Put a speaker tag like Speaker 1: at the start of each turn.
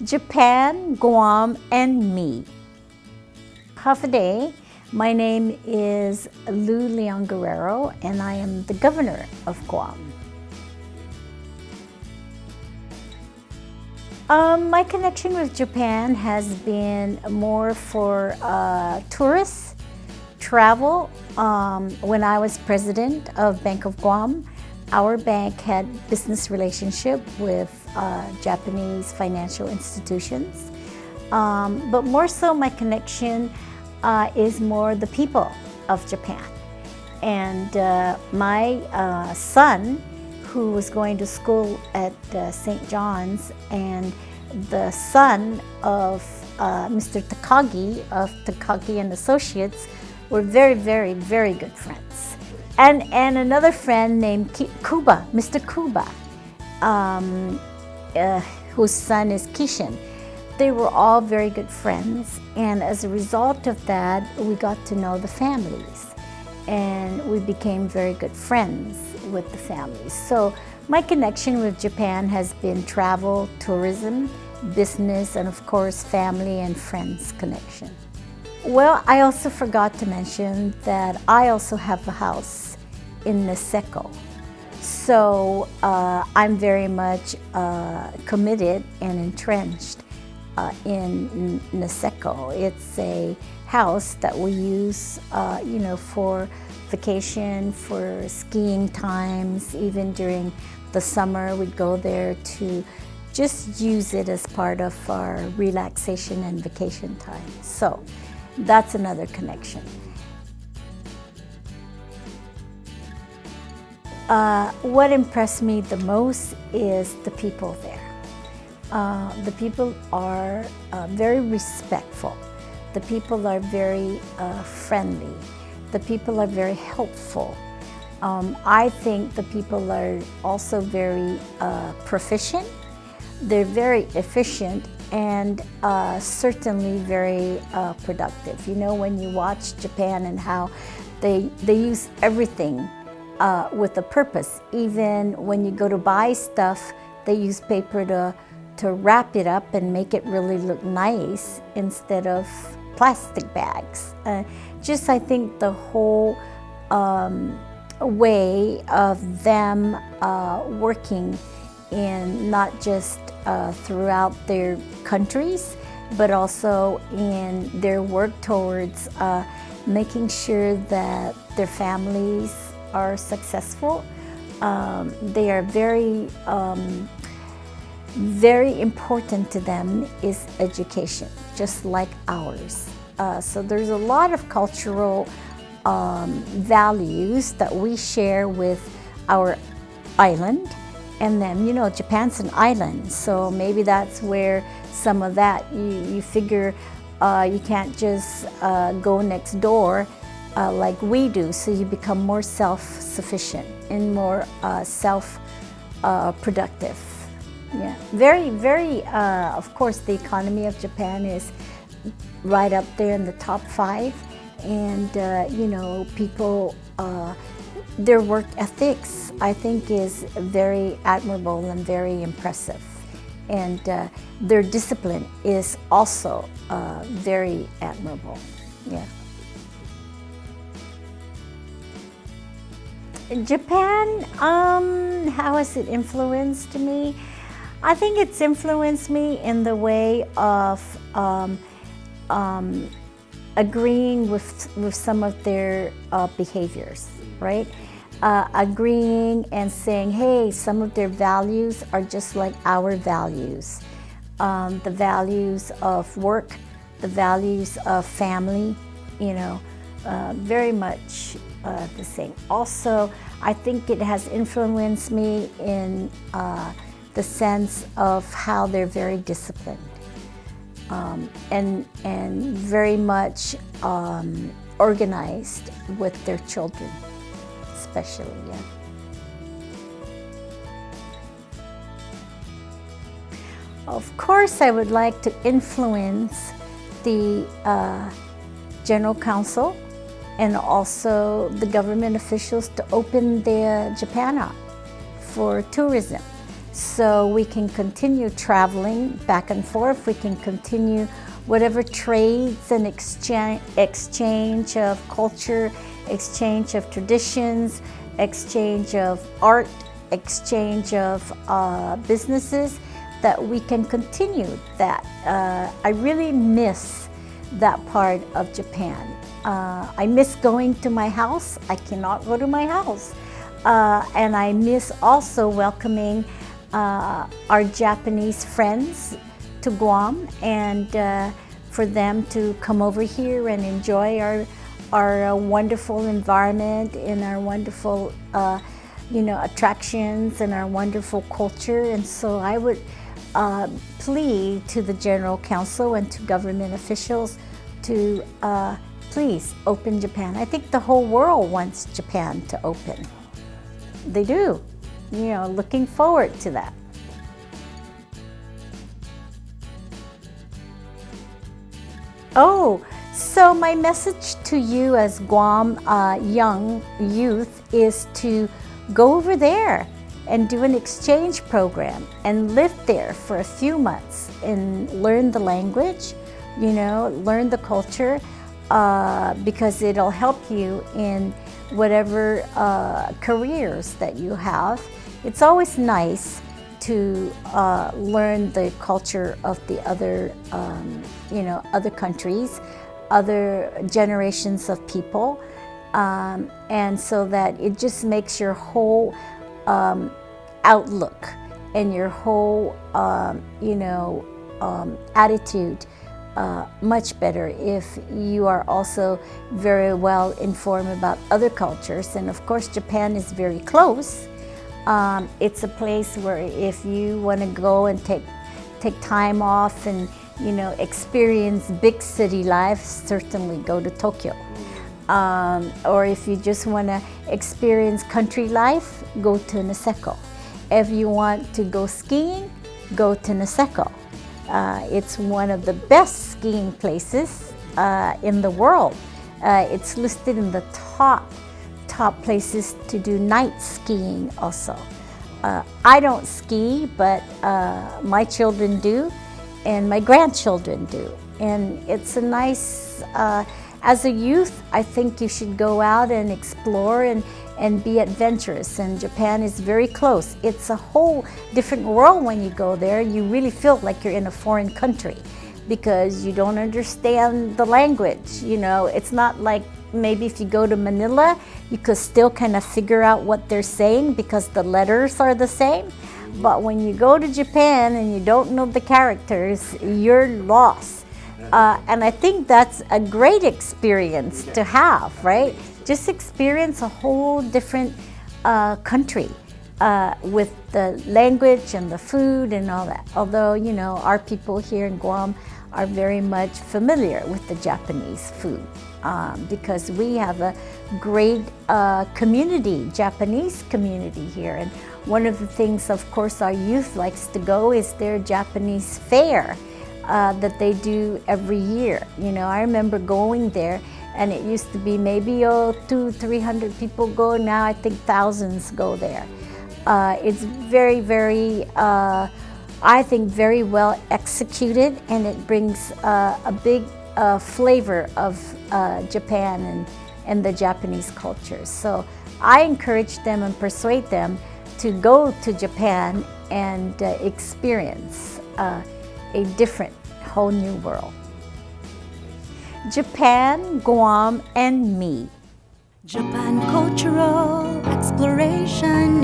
Speaker 1: Japan, Guam, and me. Half a day. My name is Leon Guerrero, and I am the governor of Guam. My connection with Japan has been more for tourists, travel. When I was president of Bank of Guam, our bank had business relationship with Japanese financial institutions. But more so my connection is more the people of Japan. And my son, who was going to school at St. John's, and the son of Mr. Takagi of Takagi and Associates were very, very, very good friends. And another friend named Kuba, Mr. Kuba, whose son is Kishin. They were all very good friends, and as a result of that, we got to know the families, and we became very good friends with the families. So my connection with Japan has been travel, tourism, business, and of course family and friends connection. Well, I also forgot to mention that I also have a house in Niseko. So I'm very much committed and entrenched in Niseko. It's a house that we use, for vacation, for skiing times. Even during the summer, we'd go there to just use it as part of our relaxation and vacation time. So that's another connection. What impressed me the most is the people there. The people are very respectful. The people are very friendly. The people are very helpful. I think the people are also very proficient. They're very efficient and certainly very productive. You know, when you watch Japan and how they use everything with a purpose. Even when you go to buy stuff, they use paper to wrap it up and make it really look nice instead of plastic bags. I think the whole way of them working in not just throughout their countries, but also in their work towards making sure that their families are successful. They are very important to them is education, just like ours. So there's a lot of cultural values that we share with our island. And then, Japan's an island, so maybe that's where some of that, you figure you can't just go next door like we do, so you become more self-sufficient and more self-productive. Yeah, very, very, of course, the economy of Japan is right up there in the top 5. And, people, their work ethics, I think, is very admirable and very impressive. And their discipline is also very admirable, yeah. Japan, how has it influenced me? I think it's influenced me in the way of agreeing with some of their behaviors, right? Agreeing and saying, hey, some of their values are just like our values. The values of work, the values of family, very much the same. Also, I think it has influenced me in the sense of how they're very disciplined and very much organized with their children, especially, yeah. Of course, I would like to influence the General Council and also the government officials to open Japan up for tourism. so we can continue traveling back and forth. We can continue whatever trades and exchange of culture, exchange of traditions, exchange of art, exchange of businesses, that we can continue that. I really miss that part of Japan. I miss going to my house. I cannot go to my house. And I miss also welcoming our Japanese friends to Guam, and for them to come over here and enjoy our wonderful environment and our wonderful attractions and our wonderful culture. And so I would plead to the General Council and to government officials to please open Japan. I think the whole world wants Japan to open. They do. Looking forward to that. Oh, so my message to you as Guam young youth is to go over there and do an exchange program and live there for a few months and learn the language, learn the culture, because it'll help you in whatever careers that you have. It's always nice to learn the culture of the other, other countries, other generations of people, and so that it just makes your whole outlook and your whole, attitude much better if you are also very well informed about other cultures. And of course, Japan is very close. It's a place where if you want to go and take time off and experience big city life, certainly go to Tokyo. Or if you just want to experience country life, go to Niseko. If you want to go skiing, go to Niseko. It's one of the best skiing places in the world. It's listed in the top places to do night skiing also. I don't ski, but my children do, and my grandchildren do. And it's a nice, as a youth, I think you should go out and explore and be adventurous. And Japan is very close. It's a whole different world when you go there. You really feel like you're in a foreign country because you don't understand the language. It's not like maybe if you go to Manila, you could still kind of figure out what they're saying because the letters are the same. But when you go to Japan and you don't know the characters, you're lost. And I think that's a great experience to have, right? Just experience a whole different country with the language and the food and all that. Although, our people here in Guam are very much familiar with the Japanese food because we have a great Japanese community here. And one of the things, of course, our youth likes to go is their Japanese fair that they do every year. I remember going there, and it used to be maybe 200-300 people go. Now I think thousands go there. It's very, very, I think, very well executed, and it brings a big flavor of Japan and the Japanese culture. So I encourage them and persuade them to go to Japan and experience a different, whole new world. Japan, Guam, and me.
Speaker 2: Japan Cultural Exploration